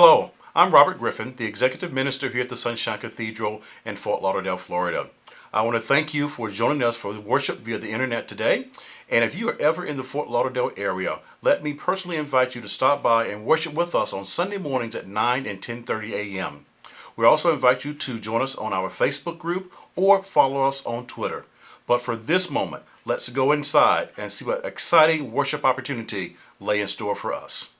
Hello, I'm Robert Griffin, the Executive Minister here at the Sunshine Cathedral in Fort Lauderdale, Florida. I want to thank you for joining us for worship via the internet today. And if you are ever in the Fort Lauderdale area, let me personally invite you to stop by and worship with us on Sunday mornings at 9 and 10:30 a.m. We also invite you to join us on our Facebook group or follow us on Twitter. But for this moment, let's go inside and see what exciting worship opportunity lay in store for us.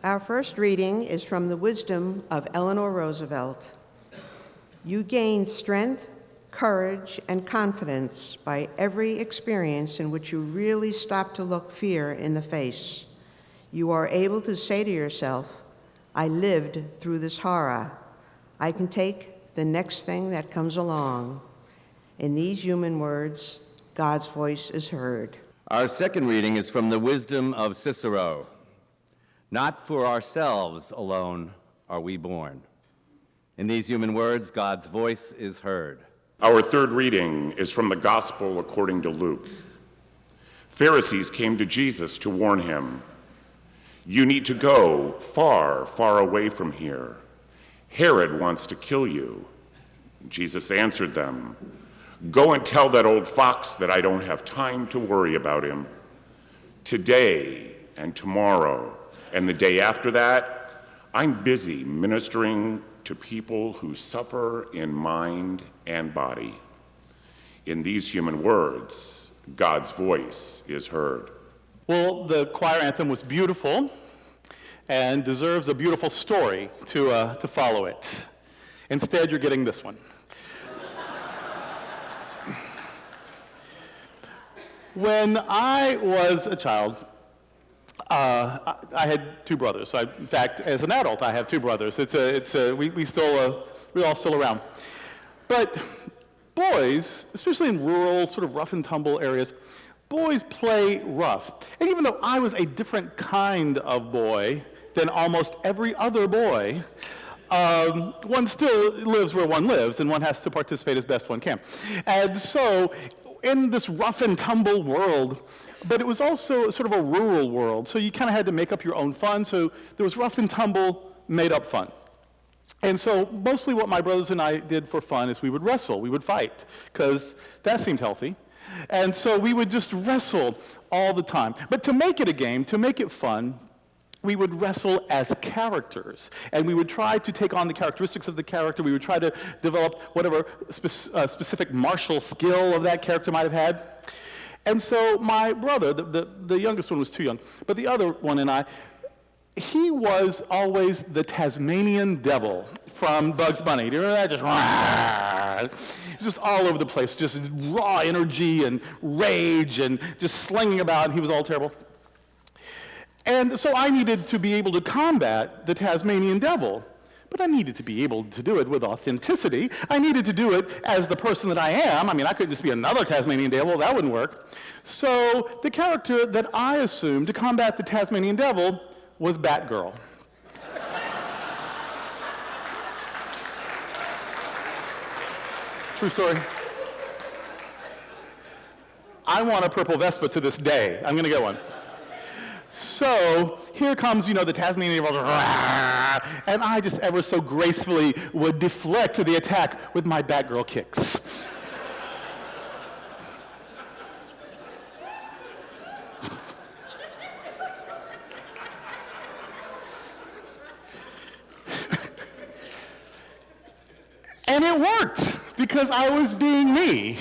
Our first reading is from the wisdom of Eleanor Roosevelt. You gain strength, courage, and confidence by every experience in which you really stop to look fear in the face. You are able to say to yourself, I lived through this horror. I can take the next thing that comes along. In these human words, God's voice is heard. Our second reading is from the wisdom of Cicero. Not for ourselves alone are we born. In these human words, God's voice is heard. Our third reading is from the Gospel according to Luke. Pharisees came to Jesus to warn him, you need to go far, far away from here. Herod wants to kill you. Jesus answered them, go and tell that old fox that I don't have time to worry about him. Today and tomorrow and the day after that, I'm busy ministering to people who suffer in mind and body. In these human words, God's voice is heard. Well, the choir anthem was beautiful and deserves a beautiful story to follow it. Instead, you're getting this one. When I was a child, I had two brothers. In fact, as an adult, I have two brothers. We're all still around. But boys, especially in rural, sort of rough and tumble areas, boys play rough. And even though I was a different kind of boy than almost every other boy, one still lives where one lives, and one has to participate as best one can. And so, in this rough and tumble world, but it was also sort of a rural world, so you kind of had to make up your own fun. So there was rough and tumble, made up fun. And so mostly what my brothers and I did for fun is we would wrestle, we would fight, because that seemed healthy. And so we would just wrestle all the time. But to make it a game, to make it fun, we would wrestle as characters, and we would try to take on the characteristics of the character. We would try to develop whatever specific martial skill of that character might have had. And so my brother, the youngest one was too young, but the other one and I, he was always the Tasmanian devil from Bugs Bunny. Do you remember that? Just all over the place, just raw energy and rage and just slinging about, and he was all terrible. And so I needed to be able to combat the Tasmanian devil, but I needed to be able to do it with authenticity. I needed to do it as the person that I am. I mean, I couldn't just be another Tasmanian devil. That wouldn't work. So the character that I assumed to combat the Tasmanian devil was Batgirl. True story. I want a purple Vespa to this day. I'm going to get one. So here comes, the Tasmanian devil, and I just ever so gracefully would deflect the attack with my Batgirl kicks. And it worked because I was being me,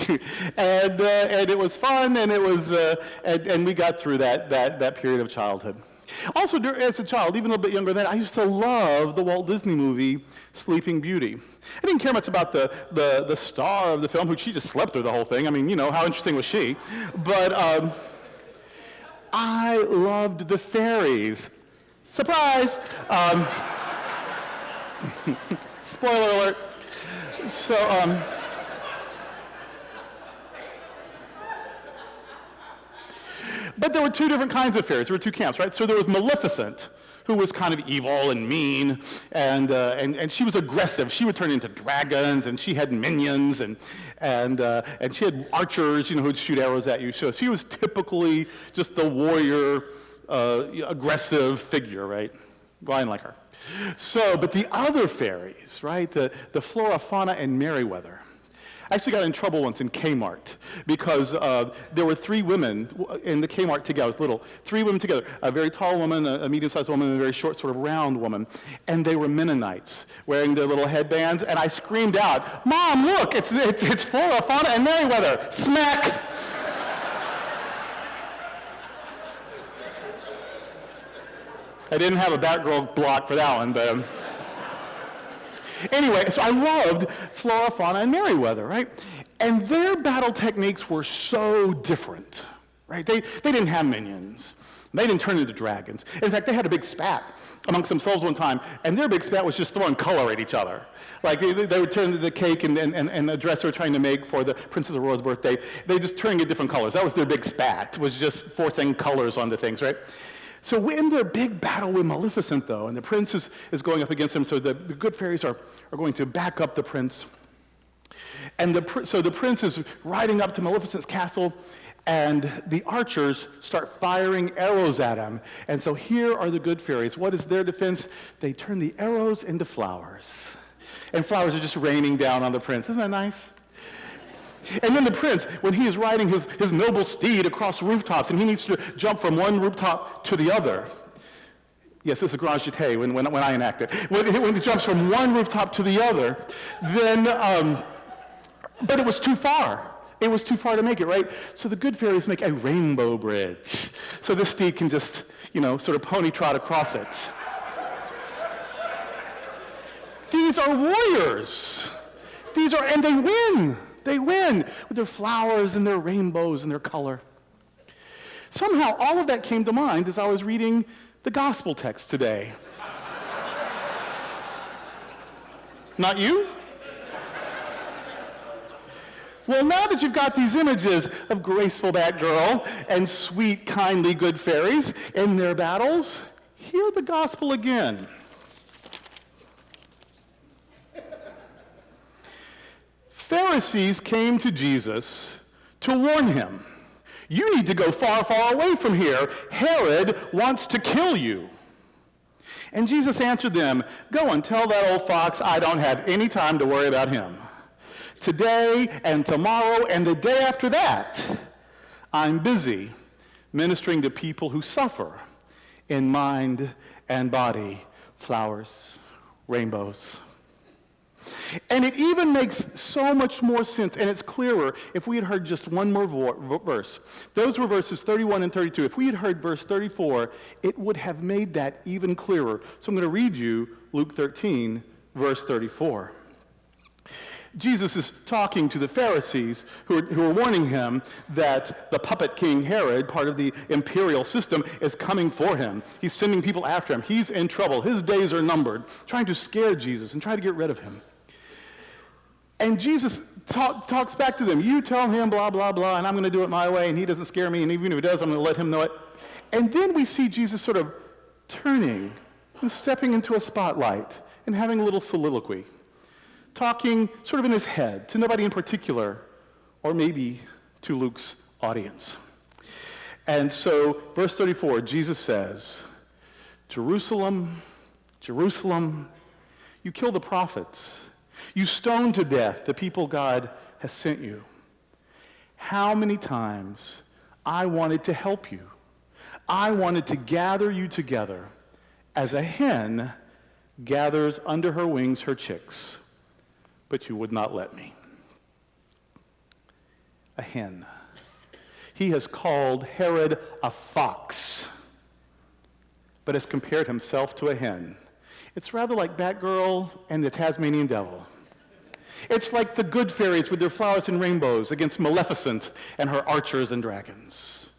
and it was fun, and it was, and we got through that period of childhood. Also, as a child, even a little bit younger than that, I used to love the Walt Disney movie Sleeping Beauty. I didn't care much about the star of the film, who she just slept through the whole thing. I mean, how interesting was she? But I loved the fairies. Surprise! Spoiler alert. So, but there were two different kinds of fairies. There were two camps, right? So there was Maleficent, who was kind of evil and mean, and she was aggressive. She would turn into dragons, and she had minions, and she had archers, who'd shoot arrows at you. So she was typically just the warrior, aggressive figure, right? Well, I didn't like her. So, but the other fairies, right, the Flora, Fauna, and Merryweather. I actually got in trouble once in Kmart because there were three women in the Kmart together, three women together, a very tall woman, a medium-sized woman, and a very short, sort of round woman, and they were Mennonites wearing their little headbands, and I screamed out, "Mom, look, it's Flora, Fauna, and Merryweather!" Smack! I didn't have a Batgirl block for that one, but anyway, so I loved Flora, Fauna, and Merryweather, right? And their battle techniques were so different, right? They didn't have minions. They didn't turn into dragons. In fact, they had a big spat amongst themselves one time, and their big spat was just throwing color at each other. Like they would turn the cake and the dress they were trying to make for the Princess Aurora's birthday, they just turning it different colors. That was their big spat, was just forcing colors onto things, right? So in their big battle with Maleficent, though, and the prince is going up against him, so the good fairies are going to back up the prince. And so the prince is riding up to Maleficent's castle, and the archers start firing arrows at him. And so here are the good fairies. What is their defense? They turn the arrows into flowers. And flowers are just raining down on the prince. Isn't that nice? And then the prince, when he is riding his noble steed across rooftops, and he needs to jump from one rooftop to the other. Yes, this is Grand Jeté when I enact it. When he jumps from one rooftop to the other, then, but it was too far. It was too far to make it, right? So the good fairies make a rainbow bridge. So the steed can just, sort of pony trot across it. These are warriors. And they win. They win with their flowers and their rainbows and their color. Somehow, all of that came to mind as I was reading the gospel text today. Not you? Well, now that you've got these images of graceful Batgirl and sweet, kindly good fairies in their battles, hear the gospel again. Pharisees came to Jesus to warn him. You need to go far, far away from here. Herod wants to kill you. And Jesus answered them, go and tell that old fox I don't have any time to worry about him. Today and tomorrow and the day after that, I'm busy ministering to people who suffer in mind and body, flowers, rainbows. And it even makes so much more sense, and it's clearer if we had heard just one more verse. Those were verses 31 and 32. If we had heard verse 34, it would have made that even clearer. So I'm going to read you Luke 13, verse 34. Jesus is talking to the Pharisees who are warning him that the puppet king Herod, part of the imperial system, is coming for him. He's sending people after him. He's in trouble. His days are numbered, trying to scare Jesus and try to get rid of him. And Jesus talks back to them. You tell him blah, blah, blah, and I'm going to do it my way, and he doesn't scare me, and even if he does, I'm going to let him know it. And then we see Jesus sort of turning and stepping into a spotlight and having a little soliloquy, talking sort of in his head to nobody in particular, or maybe to Luke's audience. And so, verse 34, Jesus says, Jerusalem, Jerusalem, you kill the prophets. You stone to death the people God has sent you. How many times I wanted to help you. I wanted to gather you together as a hen gathers under her wings her chicks, but you would not let me. A hen. He has called Herod a fox, but has compared himself to a hen. It's rather like Batgirl and the Tasmanian Devil. It's like the good fairies with their flowers and rainbows against Maleficent and her archers and dragons.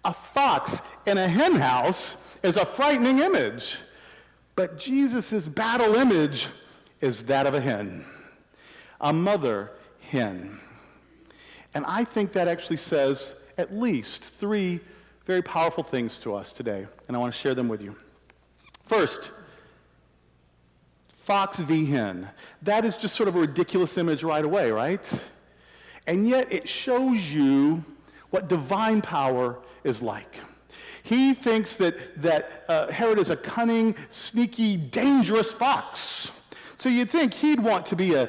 A fox in a hen house is a frightening image, but Jesus' battle image is that of a hen, a mother hen. And I think that actually says at least three very powerful things to us today, and I want to share them with you. First, fox v. hen. That is just sort of a ridiculous image right away, right? And yet it shows you what divine power is like. He thinks that Herod is a cunning, sneaky, dangerous fox. So you'd think he'd want to be an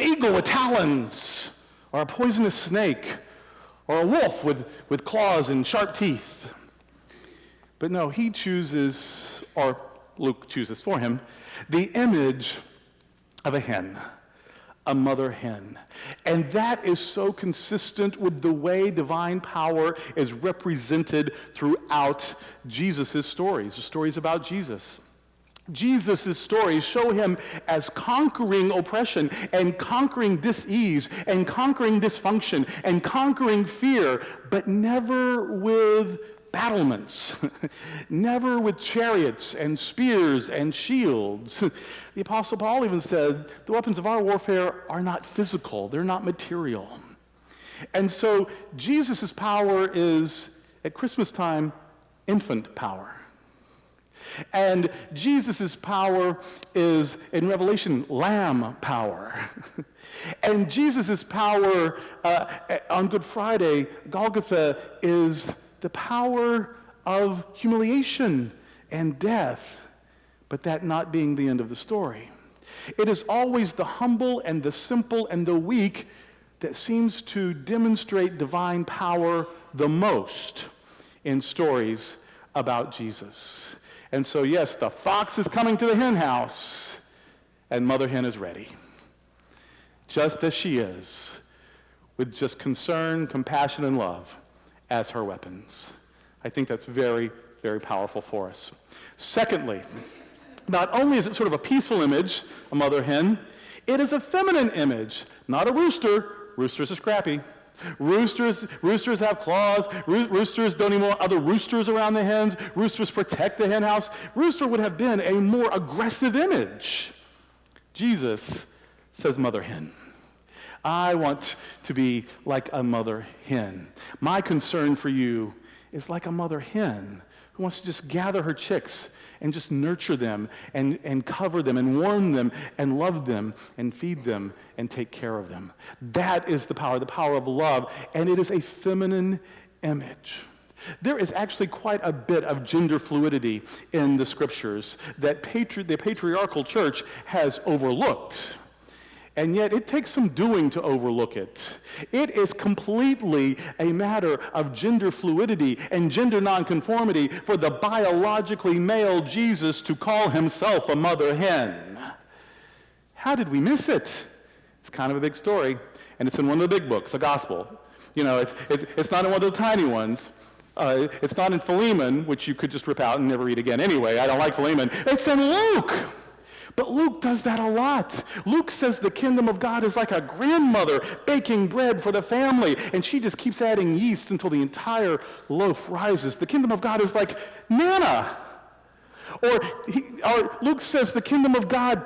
eagle with talons, or a poisonous snake, or a wolf with claws and sharp teeth. But no, he chooses, or Luke chooses for him, the image of a hen, a mother hen. And that is so consistent with the way divine power is represented throughout Jesus' stories, the stories about Jesus. Jesus' stories show him as conquering oppression and conquering dis-ease and conquering dysfunction and conquering fear, but never with battlements, never with chariots and spears and shields. The Apostle Paul even said, the weapons of our warfare are not physical, they're not material. And so Jesus' power is, at Christmas time, infant power. And Jesus' power is, in Revelation, lamb power. And Jesus' power on Good Friday, Golgotha, is the power of humiliation and death, but that not being the end of the story. It is always the humble and the simple and the weak that seems to demonstrate divine power the most in stories about Jesus. And so, yes, the fox is coming to the hen house, and mother hen is ready, just as she is, with just concern, compassion, and love as her weapons. I think that's very, very powerful for us. Secondly, not only is it sort of a peaceful image, a mother hen, it is a feminine image, not a rooster. Roosters are scrappy. Roosters have claws. Roosters don't even want other roosters around the hens. Roosters protect the hen house. Rooster would have been a more aggressive image. Jesus says mother hen. I want to be like a mother hen. My concern for you is like a mother hen who wants to just gather her chicks and just nurture them and cover them and warm them and love them and feed them and take care of them. That is the power of love, and it is a feminine image. There is actually quite a bit of gender fluidity in the scriptures that the patriarchal church has overlooked. And yet it takes some doing to overlook it. It is completely a matter of gender fluidity and gender nonconformity for the biologically male Jesus to call himself a mother hen. How did we miss it? It's kind of a big story, and it's in one of the big books, the gospel. It's not in one of the tiny ones. It's not in Philemon, which you could just rip out and never read again anyway. I don't like Philemon. It's in Luke. But Luke does that a lot. Luke says the kingdom of God is like a grandmother baking bread for the family, and she just keeps adding yeast until the entire loaf rises. The kingdom of God is like manna. Or Luke says the kingdom of God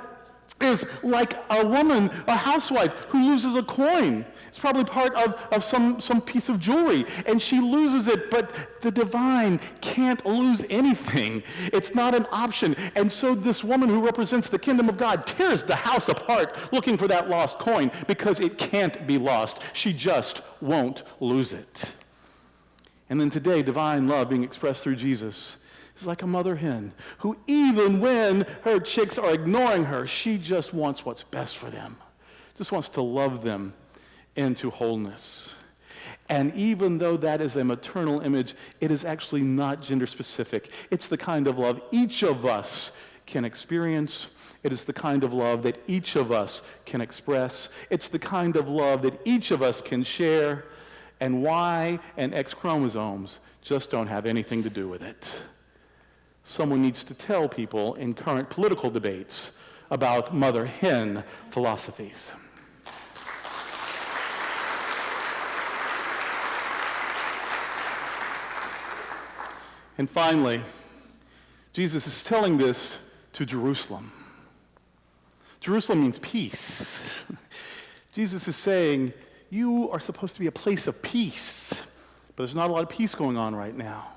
is like a woman, a housewife, who loses a coin. It's probably part of some piece of jewelry, and she loses it, but the divine can't lose anything. It's not an option. And so this woman who represents the kingdom of God tears the house apart looking for that lost coin because it can't be lost. She just won't lose it. And then today, divine love being expressed through Jesus is like a mother hen who, even when her chicks are ignoring her, she just wants what's best for them, just wants to love them into wholeness. And even though that is a maternal image, it is actually not gender specific. It's the kind of love each of us can experience. It is the kind of love that each of us can express. It's the kind of love that each of us can share. And Y and X chromosomes just don't have anything to do with it. Someone needs to tell people in current political debates about mother hen philosophies. And finally, Jesus is telling this to Jerusalem. Jerusalem means peace. Jesus is saying, you are supposed to be a place of peace, but there's not a lot of peace going on right now.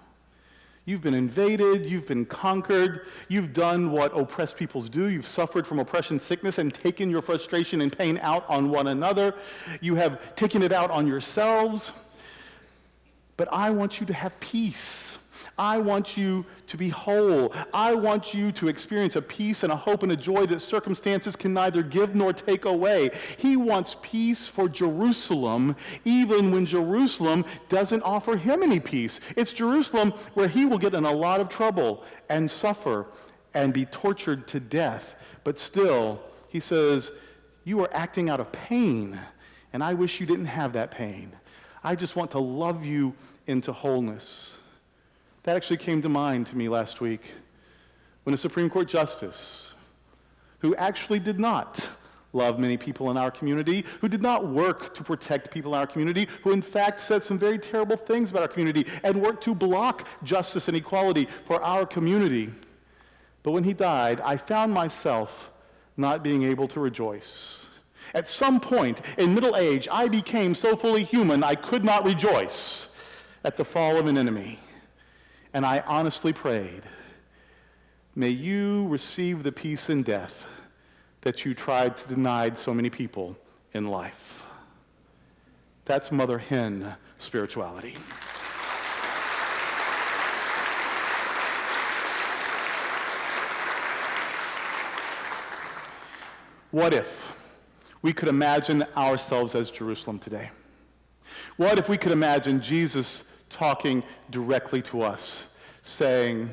You've been invaded, you've been conquered, you've done what oppressed peoples do. You've suffered from oppression, sickness, and taken your frustration and pain out on one another. You have taken it out on yourselves. But I want you to have peace. I want you to be whole. I want you to experience a peace and a hope and a joy that circumstances can neither give nor take away. He wants peace for Jerusalem, even when Jerusalem doesn't offer him any peace. It's Jerusalem where he will get in a lot of trouble and suffer and be tortured to death. But still, he says, you are acting out of pain, and I wish you didn't have that pain. I just want to love you into wholeness. That actually came to mind to me last week when a Supreme Court justice, who actually did not love many people in our community, who did not work to protect people in our community, who in fact said some very terrible things about our community and worked to block justice and equality for our community. But when he died, I found myself not being able to rejoice. At some point in middle age, I became so fully human I could not rejoice at the fall of an enemy. And I honestly prayed, may you receive the peace in death that you tried to deny so many people in life. That's mother hen spirituality. What if we could imagine ourselves as Jerusalem today? What if we could imagine Jesus talking directly to us, saying,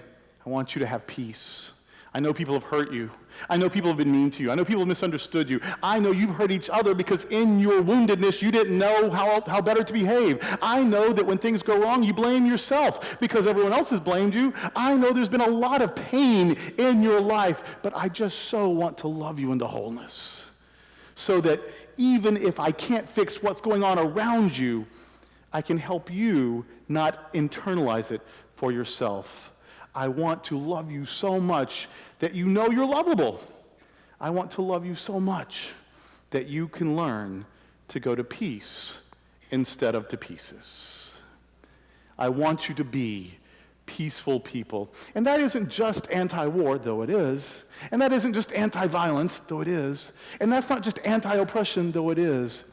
I want you to have peace. I know people have hurt you. I know people have been mean to you. I know people have misunderstood you. I know you've hurt each other because in your woundedness, you didn't know how better to behave. I know that when things go wrong, you blame yourself because everyone else has blamed you. I know there's been a lot of pain in your life, but I just so want to love you into wholeness so that even if I can't fix what's going on around you, I can help you not internalize it for yourself. I want to love you so much that you know you're lovable. I want to love you so much that you can learn to go to peace instead of to pieces. I want you to be peaceful people. And that isn't just anti-war, though it is. And that isn't just anti-violence, though it is. And that's not just anti-oppression, though it is.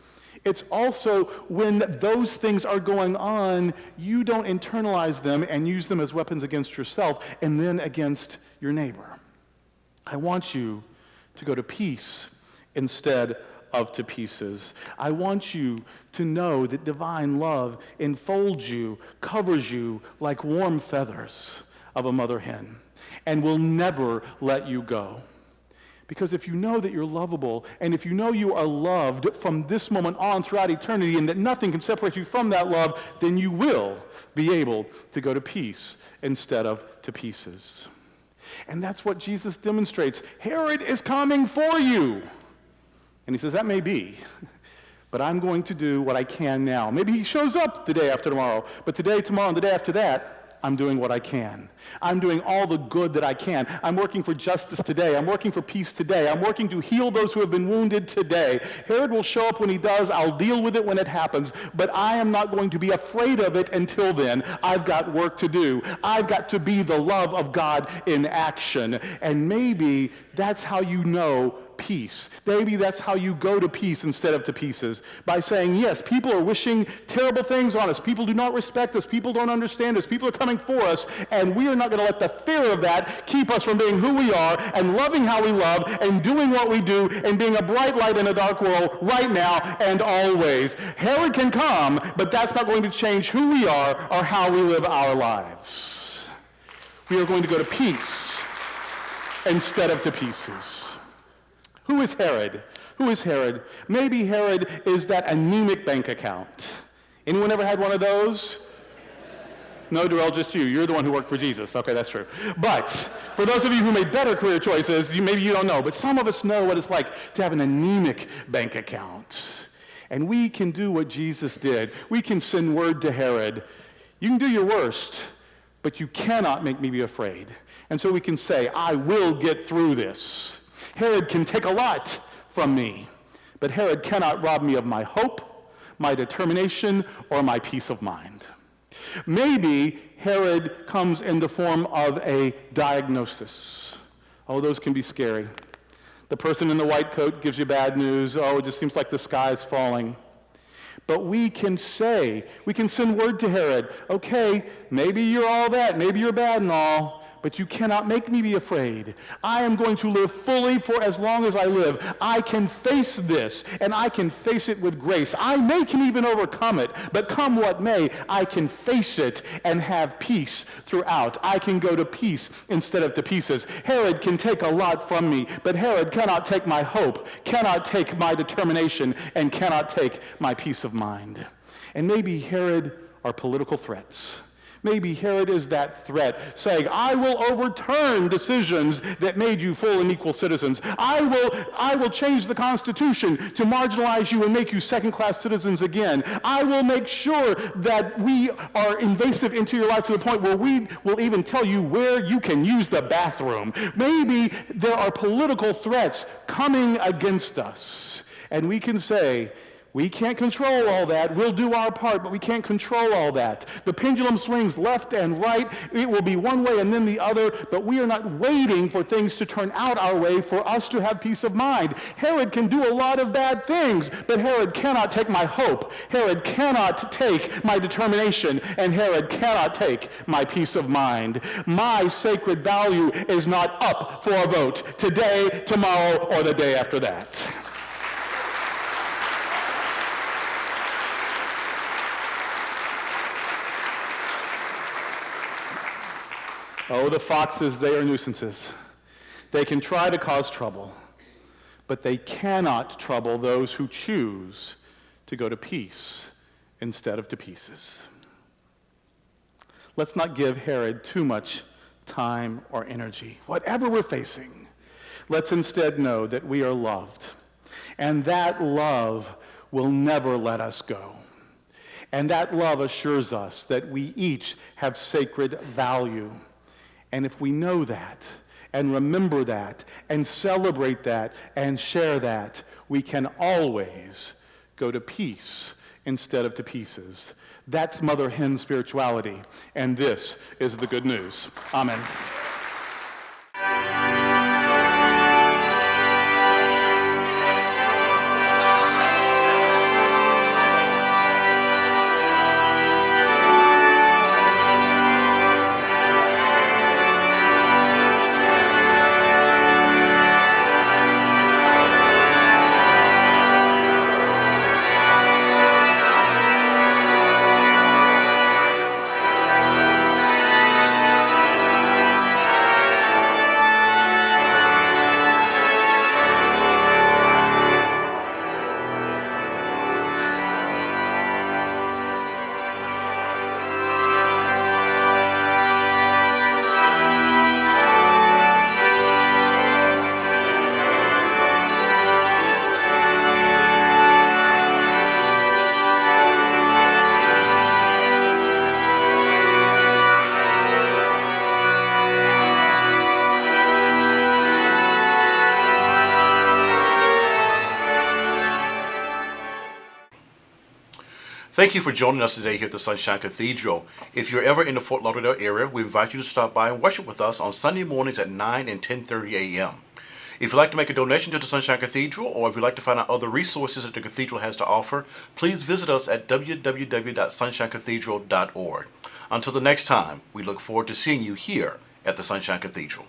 It's also when those things are going on, you don't internalize them and use them as weapons against yourself and then against your neighbor. I want you to go to peace instead of to pieces. I want you to know that divine love enfolds you, covers you like warm feathers of a mother hen, and will never let you go. Because if you know that you're lovable, and if you know you are loved from this moment on throughout eternity, and that nothing can separate you from that love, then you will be able to go to peace instead of to pieces. And that's what Jesus demonstrates. Herod is coming for you. And he says, that may be, but I'm going to do what I can now. Maybe he shows up the day after tomorrow, but today, tomorrow, and the day after that, I'm doing what I can. I'm doing all the good that I can. I'm working for justice today. I'm working for peace today. I'm working to heal those who have been wounded today. Herod will show up when he does. I'll deal with it when it happens. But I am not going to be afraid of it until then. I've got work to do. I've got to be the love of God in action. And maybe that's how you know peace. Maybe that's how you go to peace instead of to pieces, by saying, yes, people are wishing terrible things on us. People do not respect us. People don't understand us. People are coming for us, and we are not going to let the fear of that keep us from being who we are and loving how we love and doing what we do and being a bright light in a dark world right now and always. Herod can come, but that's not going to change who we are or how we live our lives. We are going to go to peace instead of to pieces. Who is Herod? Who is Herod? Maybe Herod is that anemic bank account. Anyone ever had one of those? No, Durrell, just you. You're the one who worked for Jesus. Okay, that's true. But for those of you who made better career choices, maybe you don't know, but some of us know what it's like to have an anemic bank account. And we can do what Jesus did. We can send word to Herod, you can do your worst, but you cannot make me be afraid. And so we can say, I will get through this. Herod can take a lot from me, but Herod cannot rob me of my hope, my determination, or my peace of mind. Maybe Herod comes in the form of a diagnosis. Oh, those can be scary. The person in the white coat gives you bad news. Oh, it just seems like the sky is falling. But we can send word to Herod, okay, maybe you're all that, maybe you're bad and all, but you cannot make me be afraid. I am going to live fully for as long as I live. I can face this, and I can face it with grace. I can even overcome it, but come what may, I can face it and have peace throughout. I can go to peace instead of to pieces. Herod can take a lot from me, but Herod cannot take my hope, cannot take my determination, and cannot take my peace of mind. And maybe Herod are political threats. Maybe Herod is that threat, saying, I will overturn decisions that made you full and equal citizens. I will change the Constitution to marginalize you and make you second-class citizens again. I will make sure that we are invasive into your life to the point where we will even tell you where you can use the bathroom. Maybe there are political threats coming against us, and we can say, we can't control all that. We'll do our part, but we can't control all that. The pendulum swings left and right. It will be one way and then the other, but we are not waiting for things to turn out our way for us to have peace of mind. Herod can do a lot of bad things, but Herod cannot take my hope. Herod cannot take my determination, and Herod cannot take my peace of mind. My sacred value is not up for a vote today, tomorrow, or the day after that. Oh, the foxes, they are nuisances. They can try to cause trouble, but they cannot trouble those who choose to go to peace instead of to pieces. Let's not give Herod too much time or energy. Whatever we're facing, let's instead know that we are loved, and that love will never let us go. And that love assures us that we each have sacred value. And if we know that, and remember that, and celebrate that, and share that, we can always go to peace instead of to pieces. That's mother hen spirituality, and this is the good news. Amen. Thank you for joining us today here at the Sunshine Cathedral. If you're ever in the Fort Lauderdale area, we invite you to stop by and worship with us on Sunday mornings at 9 and 10:30 a.m. If you'd like to make a donation to the Sunshine Cathedral, or if you'd like to find out other resources that the Cathedral has to offer, please visit us at www.sunshinecathedral.org. Until the next time, we look forward to seeing you here at the Sunshine Cathedral.